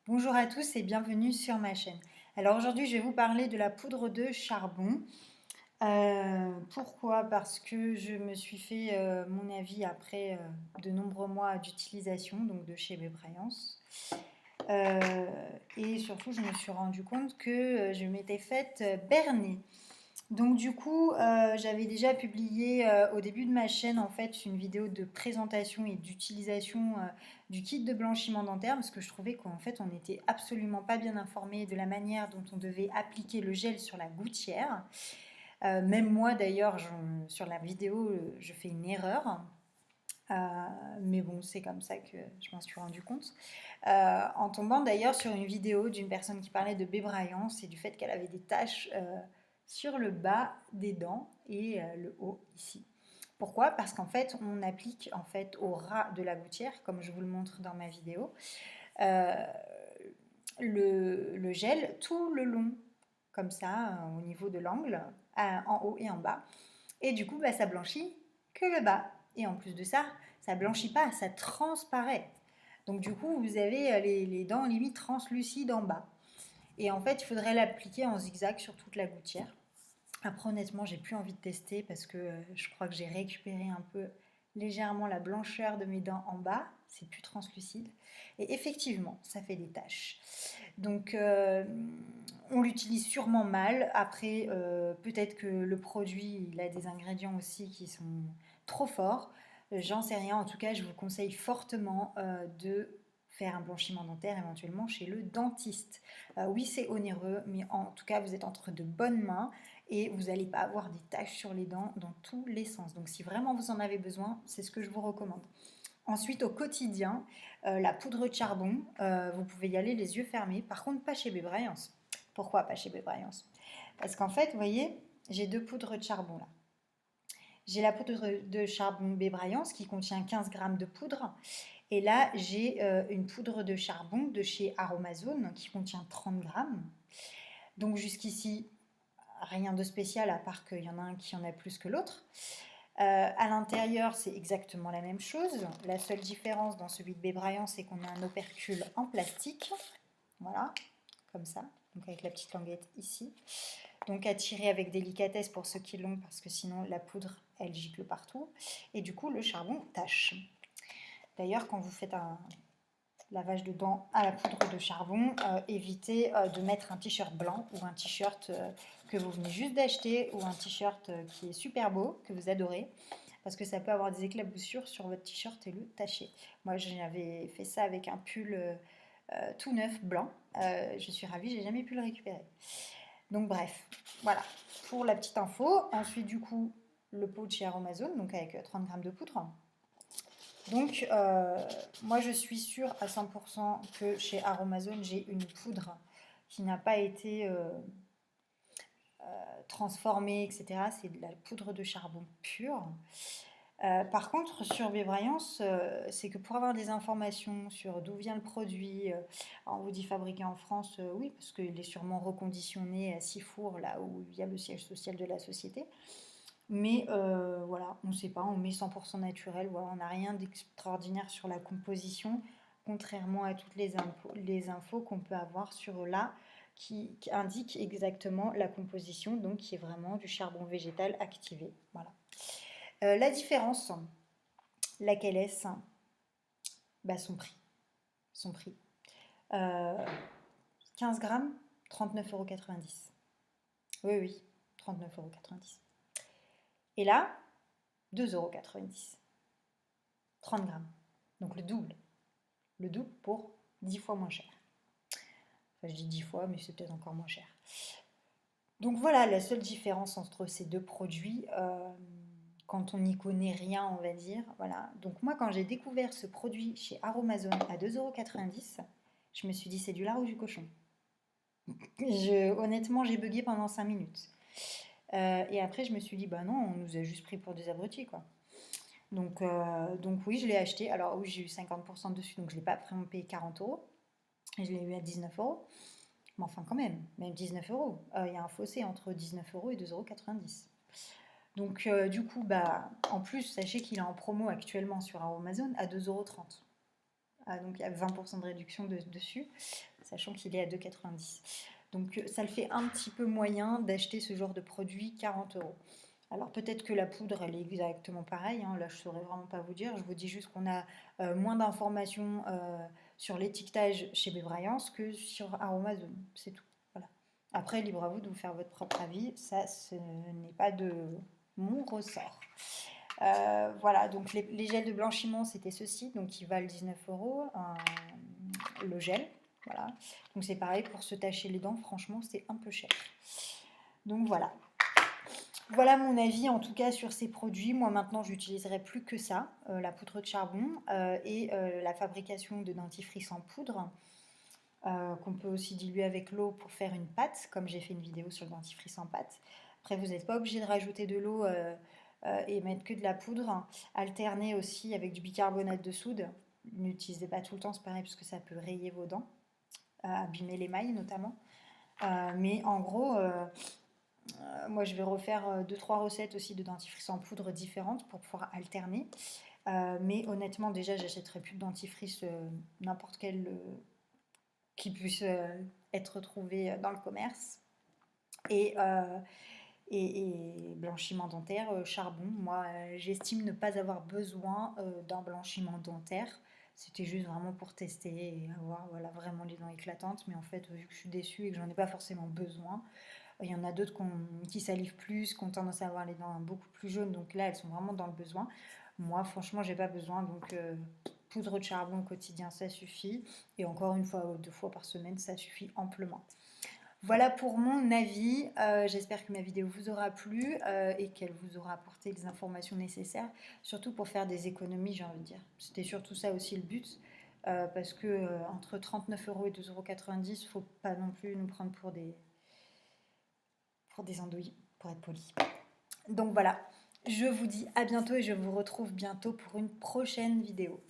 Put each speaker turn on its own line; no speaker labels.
Bonjour à tous et bienvenue sur ma chaîne. Alors aujourd'hui, je vais vous parler de la poudre de charbon. Pourquoi? Parce que je me suis fait mon avis après de nombreux mois d'utilisation, donc de chez Bebrayance. Et surtout, je me suis rendu compte que je m'étais faite berner. Donc du coup, j'avais déjà publié au début de ma chaîne en fait une vidéo de présentation et d'utilisation du kit de blanchiment dentaire parce que je trouvais qu'en fait on n'était absolument pas bien informé de la manière dont on devait appliquer le gel sur la gouttière. Même moi d'ailleurs, sur la vidéo, je fais une erreur. Euh, mais bon, c'est comme ça que je m'en suis rendu compte. En tombant d'ailleurs sur une vidéo d'une personne qui parlait de bébraillance et du fait qu'elle avait des taches sur le bas des dents et le haut ici. Pourquoi? Parce qu'en fait, on applique en fait au ras de la gouttière, comme je vous le montre dans ma vidéo, euh, le gel tout le long, comme ça, au niveau de l'angle, en haut et en bas. Et du coup, bah, ça blanchit que le bas. Et en plus de ça, ça blanchit pas, ça transparaît. Donc du coup, vous avez les dents limite translucides en bas. Et en fait, il faudrait l'appliquer en zigzag sur toute la gouttière. Après, honnêtement, j'ai plus envie de tester parce que je crois que j'ai récupéré un peu légèrement la blancheur de mes dents en bas. C'est plus translucide. Et effectivement, ça fait des taches. Donc, on l'utilise sûrement mal. Après, peut-être que le produit, il a des ingrédients aussi qui sont trop forts. J'en sais rien. En tout cas, je vous conseille fortement de faire un blanchiment dentaire éventuellement chez le dentiste. Oui, c'est onéreux, mais en tout cas, vous êtes entre de bonnes mains et vous n'allez pas avoir des taches sur les dents dans tous les sens. Donc, si vraiment vous en avez besoin, c'est ce que je vous recommande. Ensuite, au quotidien, la poudre de charbon, vous pouvez y aller les yeux fermés. Par contre, pas chez Bebrayance. Pourquoi pas chez Bebrayance? Parce qu'en fait, vous voyez, j'ai deux poudres de charbon là. J'ai la poudre de charbon Bebrayance qui contient 15 grammes de poudre. Et là, j'ai une poudre de charbon de chez Aromazone qui contient 30 grammes. Donc jusqu'ici, rien de spécial à part qu'il y en a un qui en a plus que l'autre. À l'intérieur, c'est exactement la même chose. La seule différence dans celui de Bebraillant, c'est qu'on a un opercule en plastique. Voilà, comme ça. Donc avec la petite languette ici. Donc à tirer avec délicatesse pour ceux qui l'ont, parce que sinon la poudre, elle gicle partout. Et du coup, le charbon tâche. D'ailleurs, quand vous faites un lavage de dents à la poudre de charbon, évitez de mettre un t-shirt blanc ou un t-shirt que vous venez juste d'acheter ou un t-shirt qui est super beau, que vous adorez, parce que ça peut avoir des éclaboussures sur votre t-shirt et le tacher. Moi, j'avais fait ça avec un pull tout neuf blanc. Je suis ravie, j'ai jamais pu le récupérer. Donc bref, voilà pour la petite info. Ensuite, du coup, le pot de chez Aromazone, donc avec 30 grammes de poudre. Donc, moi, je suis sûre à 100% que chez Aromazone, j'ai une poudre qui n'a pas été transformée, etc. C'est de la poudre de charbon pure. Par contre, sur Bébraillance, c'est que pour avoir des informations sur d'où vient le produit, on vous dit fabriqué en France, oui, parce qu'il est sûrement reconditionné à Sifour, là où il y a le siège social de la société. Mais voilà, on ne sait pas, on met 100% naturel, voilà, on n'a rien d'extraordinaire sur la composition, contrairement à toutes les infos qu'on peut avoir sur là, qui indiquent exactement la composition, donc qui est vraiment du charbon végétal activé. Voilà. La différence, laquelle est-ce? Bah, son prix. Son prix. Euh, 15 grammes, 39,90 €. Oui, oui, 39,90 €. Et là, 2,90 €. 30 grammes. Donc le double. Le double pour 10 fois moins cher. Enfin, je dis 10 fois, mais c'est peut-être encore moins cher. Donc voilà la seule différence entre ces deux produits. Quand on n'y connaît rien, on va dire. Voilà. Donc moi, quand j'ai découvert ce produit chez Aromazone à 2,90 €, je me suis dit c'est du lard ou du cochon. Honnêtement, j'ai bugué pendant 5 minutes. Et après, je me suis dit, bah non, on nous a juste pris pour des abrutis, quoi. Donc oui, je l'ai acheté. Alors oui, j'ai eu 50% dessus, donc je ne l'ai pas vraiment payé 40 €. Je l'ai eu à 19 €. Mais enfin, quand même 19 €. Il y a un fossé entre 19 € et 2,90 €. Donc, du coup, bah, en plus, sachez qu'il est en promo actuellement sur Amazon à 2,30 €. Ah, donc, il y a 20% de réduction dessus. sachant qu'il est à 2,90 €. Donc ça le fait un petit peu moyen d'acheter ce genre de produit 40 €. Alors peut-être que la poudre, elle est exactement pareille, hein, là je ne saurais vraiment pas vous dire, je vous dis juste qu'on a moins d'informations sur l'étiquetage chez Bébryance que sur Aromazone, c'est tout. Voilà. Après, libre à vous de vous faire votre propre avis, ça ce n'est pas de mon ressort. Voilà, donc les gels de blanchiment, c'était ceux-ci, donc qui valent 19 €, le gel. Voilà. Donc c'est pareil, pour se tacher les dents, franchement, c'est un peu cher. Donc voilà. Voilà mon avis en tout cas sur ces produits. Moi maintenant, j'utiliserai plus que ça, la poudre de charbon et la fabrication de dentifrice en poudre, qu'on peut aussi diluer avec l'eau pour faire une pâte, comme j'ai fait une vidéo sur le dentifrice en pâte. Après, vous n'êtes pas obligé de rajouter de l'eau et mettre que de la poudre. Alterner aussi avec du bicarbonate de soude. N'utilisez pas tout le temps, c'est pareil, parce que ça peut rayer vos dents, abîmer l'émail notamment. Mais en gros, moi je vais refaire 2-3 recettes aussi de dentifrice en poudre différentes pour pouvoir alterner. Mais honnêtement, déjà, j'achèterai plus de dentifrice n'importe quel qui puisse être trouvé dans le commerce. Et, blanchiment dentaire, charbon. Moi, j'estime ne pas avoir besoin d'un blanchiment dentaire. C'était juste vraiment pour tester et avoir voilà, vraiment les dents éclatantes. Mais en fait, vu que je suis déçue et que j'en ai pas forcément besoin, il y en a d'autres qui salivent plus, qui ont tendance à avoir les dents beaucoup plus jaunes. Donc là, elles sont vraiment dans le besoin. Moi, franchement, j'ai pas besoin. Donc, poudre de charbon au quotidien, ça suffit. Et encore une fois ou 2 fois par semaine, ça suffit amplement. Voilà pour mon avis. J'espère que ma vidéo vous aura plu et qu'elle vous aura apporté les informations nécessaires, surtout pour faire des économies, j'ai envie de dire. C'était surtout ça aussi le but, parce que entre 39 € et 2,90 €, faut pas non plus nous prendre pour des andouilles, pour être poli. Donc voilà, je vous dis à bientôt et je vous retrouve bientôt pour une prochaine vidéo.